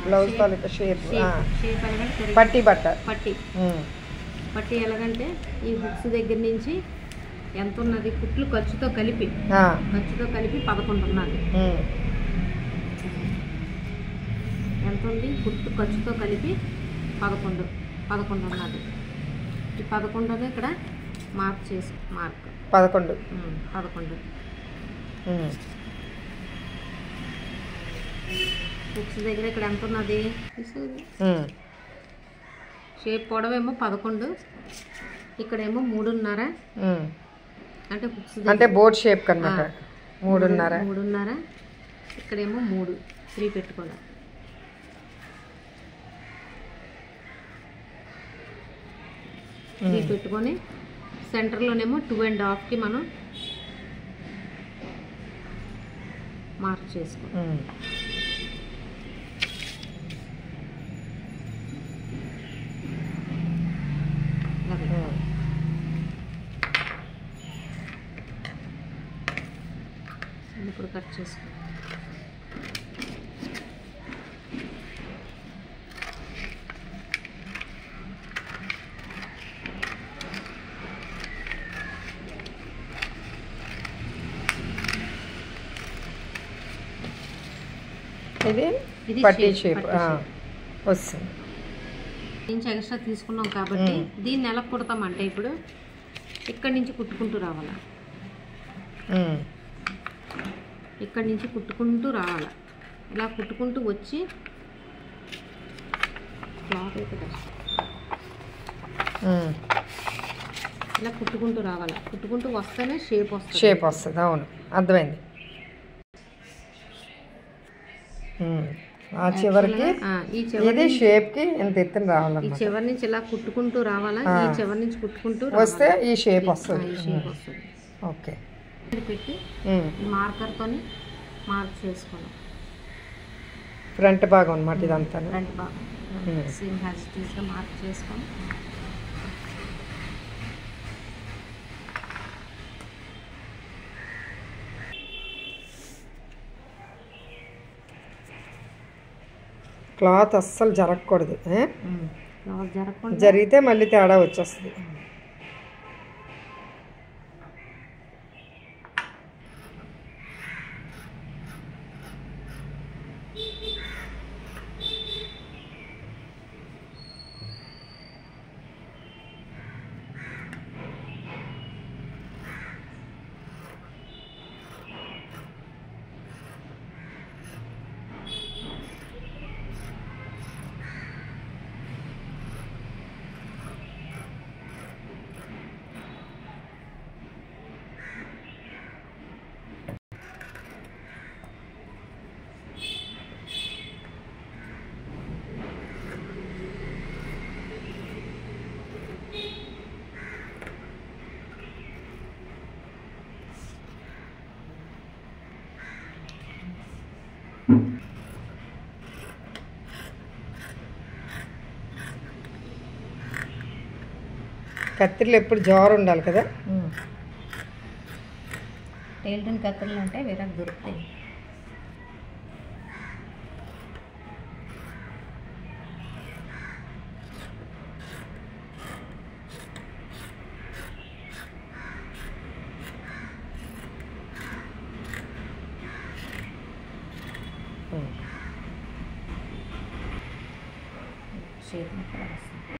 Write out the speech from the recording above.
Blouse తాలూకా shape shape ఎలాగంటే పట్టి బట్ట పట్టి ఎలాగంటే ఈ హుక్స్ దగ్గర నుంచి ఎంత ఉన్నది కుట్లు ఖర్చుతో కలిపి 11 ఉన్నది. ఎంత ఉంది కుట్టు ఖర్చుతో కలిపి 11 ఉన్నది. ఈ 11 ఇక్కడ మార్క్ చేసి 11 హుక్స్ దగ్గర ఇక్కడ ఎంత ఉన్నది షేప్ పొడవేమో 11, ఇక్కడేమో 3.5 అంటే హుక్స్ అంటే బోర్డ్ షేప్ అన్నమాట. 3.5 ఇక్కడేమో 3 పెట్టుకోవాలి. పెట్టుకొని సెంటర్లోనేమో 2.5కి మనం మార్క్ చేసుకోవాలి. ఇప్పుడు కట్ చేసుకో. ఇది పట్టీ షేప్ వస్తుంది. ఇంచు ఎక్స్ట్రా తీసుకున్నాం కాబట్టి దీన్ని ఎలా కుడతామంటే ఇప్పుడు ఇక్కడి నుంచి కుట్టుకుంటూ రావాలా, ఇక్కడి నుంచి కుట్టుకుంటూ రావాలా. ఇలా కుట్టుకుంటూ వచ్చి క్లాత్ అయితే ఇలా కుట్టుకుంటూ రావాలా. కుట్టుకుంటూ వస్తేనే షేప్ వస్తుంది. అవును, అర్థమైంది. ఆ చివరికి ఇది షేప్ కి ఎంత ఎత్తున రావాలి. ఈ చివరి నుంచి ఇలా కుట్టుకుంటూ రావాలా. ఈ చివరి నుంచి కుట్టుకుంటూ వస్తే ఈ షేప్ వస్తుంది. ఓకే, పెట్టి మార్కర్తోని మార్క్ చేసుకోవాలి. ఫ్రంట్ భాగం అన్నమాట ఇదంతా. ఫ్రంట్ భాగం సేమ్ హ్యాస్టీస్గా మార్క్ చేసుకొని క్లాత్ అస్సలు జరగకూడదు. జరిగితే మళ్ళీ తేడా వచ్చేస్తుంది. కత్తిరిలు ఎప్పుడు జారు ఉండాలి కదా. టైలరింగ్ కత్తిరిలు అంటే వేరే దొరుకుతాయి. షేప్